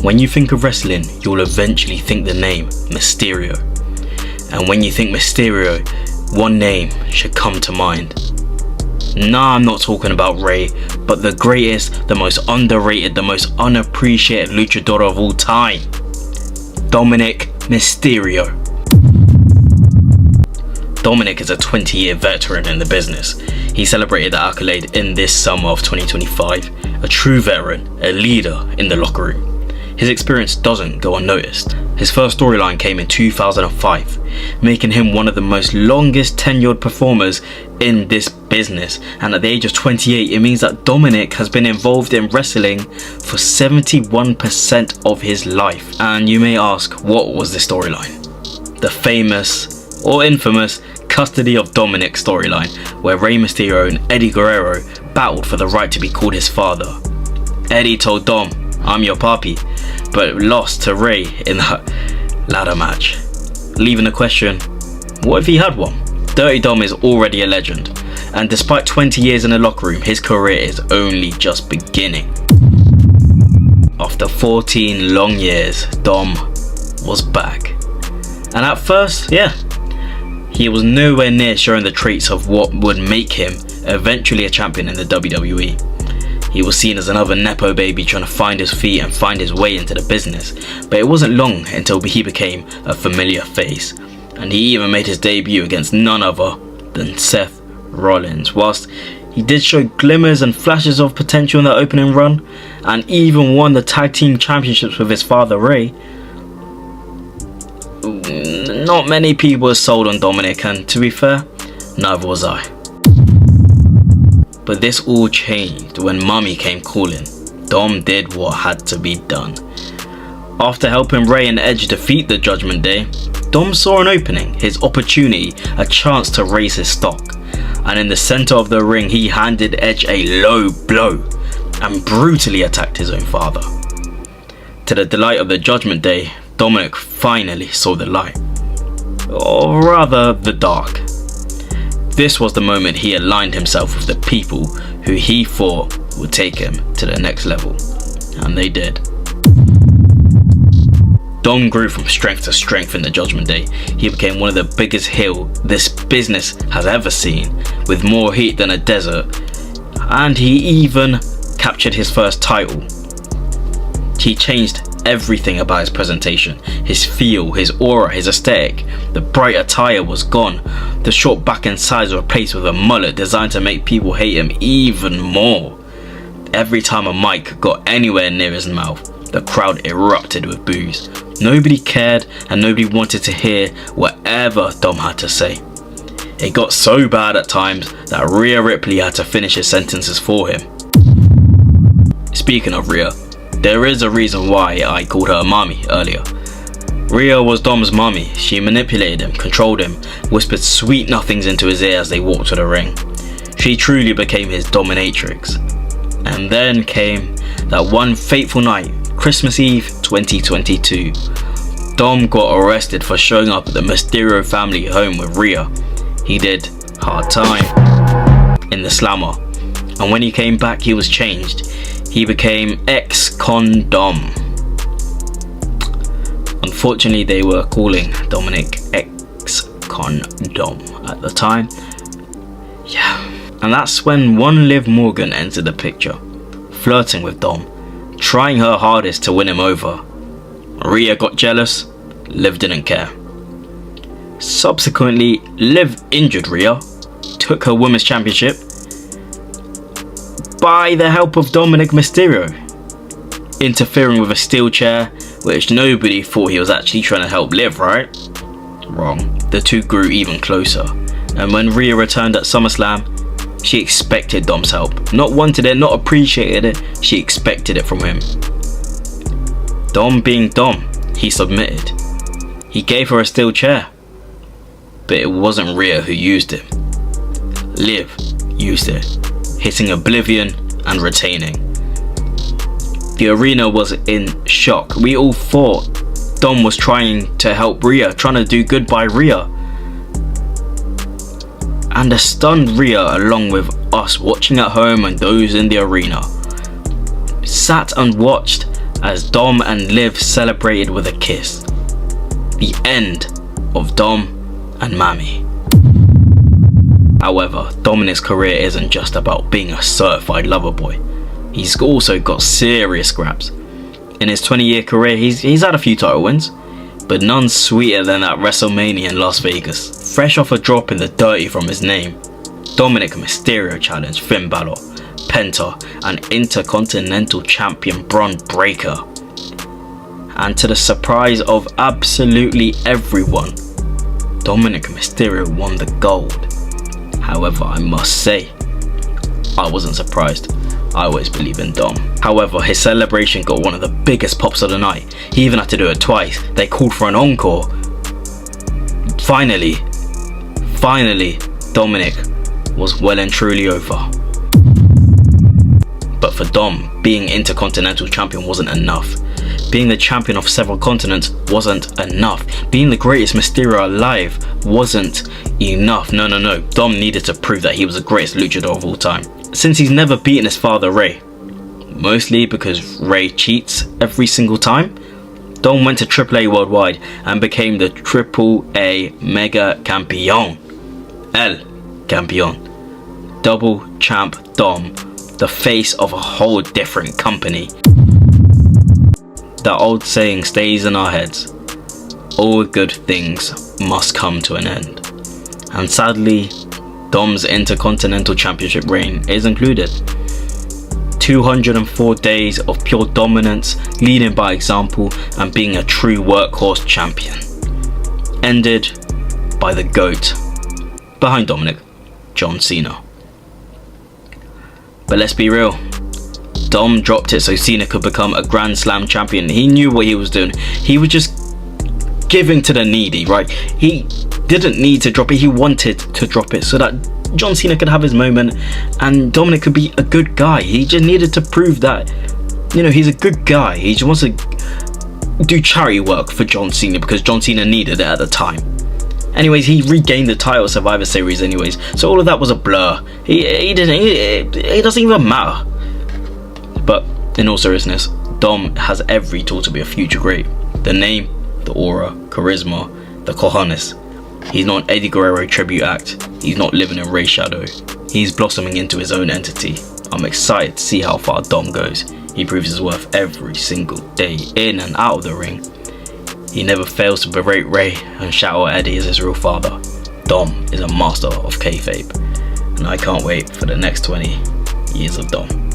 When you think of wrestling, you'll eventually think the name Mysterio. And when you think Mysterio, one name should come to mind. Nah, I'm not talking about Rey, but the greatest, the most underrated, the most unappreciated luchador of all time, Dominik Mysterio. Dominik is a 20-year veteran in the business. He celebrated the accolade in this summer of 2025, a true veteran, a leader in the locker room. His experience doesn't go unnoticed. His first storyline came in 2005, making him one of the most longest tenured performers in this business, and at the age of 28 it means that Dominik has been involved in wrestling for 71% of his life. And you may ask, what was the storyline? The famous or infamous Custody of Dominik storyline, where Rey Mysterio and Eddie Guerrero battled for the right to be called his father. Eddie told Dom, "I'm your papi," but lost to Rey in that ladder match, leaving the question, what if he had one? Dirty Dom is already a legend, and despite 20 years in the locker room, his career is only just beginning. After 14 long years, Dom was back, and at first, he was nowhere near showing the traits of what would make him eventually a champion in the WWE. He was seen as another nepo baby trying to find his feet and find his way into the business, but it wasn't long until he became a familiar face, and he even made his debut against none other than Seth Rollins. Whilst he did show glimmers and flashes of potential in that opening run, and even won the tag team championships with his father Rey, not many people were sold on Dominik, and to be fair, neither was I. But this all changed when Mummy came calling. Dom did what had to be done. After helping Rey and Edge defeat the Judgment Day, Dom saw an opening, his opportunity, a chance to raise his stock. And in the center of the ring, he handed Edge a low blow and brutally attacked his own father. To the delight of the Judgment Day, Dominik finally saw the light. Or rather, the dark. This was the moment he aligned himself with the people who he thought would take him to the next level. And they did. Dom grew from strength to strength in the Judgment Day. He became one of the biggest heel this business has ever seen, with more heat than a desert. And he even captured his first title. He changed everything about his presentation, his feel, his aura, his aesthetic. The bright attire was gone. The short back and sides were replaced with a mullet designed to make people hate him even more. Every time a mic got anywhere near his mouth, the crowd erupted with boos. Nobody cared and nobody wanted to hear whatever Dom had to say. It got so bad at times that Rhea Ripley had to finish his sentences for him. Speaking of Rhea, there is a reason why I called her mommy earlier. Rhea was Dom's mommy. She manipulated him, controlled him, whispered sweet nothings into his ear as they walked to the ring. She truly became his dominatrix. And then came that one fateful night, Christmas Eve 2022. Dom got arrested for showing up at the Mysterio family home with Rhea. He did hard time in the slammer, and when he came back he was changed. He became ex-con Dom. Unfortunately, they were calling Dominik ex-con Dom at the time. And that's when one Liv Morgan entered the picture, flirting with Dom, trying her hardest to win him over. Rhea got jealous, Liv didn't care. Subsequently, Liv injured Rhea, took her women's championship by the help of Dominik Mysterio, interfering with a steel chair, which nobody thought he was actually trying to help Liv, right? Wrong. The two grew even closer, and when Rhea returned at SummerSlam, she expected Dom's help. Not wanted it, not appreciated it, she expected it from him. Dom being Dom, he submitted. He gave her a steel chair, but it wasn't Rhea who used it. Liv used it, hitting Oblivion and retaining. The arena was in shock. We all thought Dom was trying to help Rhea, trying to do good by Rhea. And a stunned Rhea, along with us watching at home and those in the arena, sat and watched as Dom and Liv celebrated with a kiss. The end of Dom and Mami. However, Dominik's career isn't just about being a certified lover boy. He's also got serious scraps. In his 20-year career, he's had a few title wins, but none sweeter than that WrestleMania in Las Vegas. Fresh off a drop in the dirty from his name, Dominik Mysterio challenged Finn Balor, Penta, and Intercontinental Champion Braun Breaker. And to the surprise of absolutely everyone, Dominik Mysterio won the gold. However, I must say, I wasn't surprised. I always believe in Dom. However, his celebration got one of the biggest pops of the night. He even had to do it twice. They called for an encore. Finally, Dominik was well and truly over. But for Dom, being Intercontinental Champion wasn't enough. Being the champion of several continents wasn't enough. Being the greatest Mysterio alive wasn't enough. No. Dom needed to prove that he was the greatest luchador of all time. Since he's never beaten his father Ray, mostly because Ray cheats every single time, Dom went to AAA Worldwide and became the AAA Mega Campeón. El Campeón. Double champ Dom, the face of a whole different company. That old saying stays in our heads. All good things must come to an end. And sadly, Dom's Intercontinental Championship reign is included. 204 days of pure dominance, leading by example and being a true workhorse champion. Ended by the GOAT behind Dominik, John Cena. But let's be real, Dom dropped it so Cena could become a Grand Slam champion. He knew what he was doing. He was just giving to the needy, right? He didn't need to drop it. He wanted to drop it so that John Cena could have his moment and Dominik could be a good guy. He just needed to prove that, he's a good guy. He just wants to do charity work for John Cena because John Cena needed it at the time. Anyways, he regained the title Survivor Series anyways, so all of that was a blur. It doesn't even matter. But in all seriousness, Dom has every tool to be a future great. The name, the aura, charisma, the cojones. He's not an Eddie Guerrero tribute act. He's not living in Ray's shadow. He's blossoming into his own entity. I'm excited to see how far Dom goes. He proves his worth every single day, in and out of the ring. He never fails to berate Ray and shout out Eddie as his real father. Dom is a master of kayfabe, and I can't wait for the next 20 years of Dom.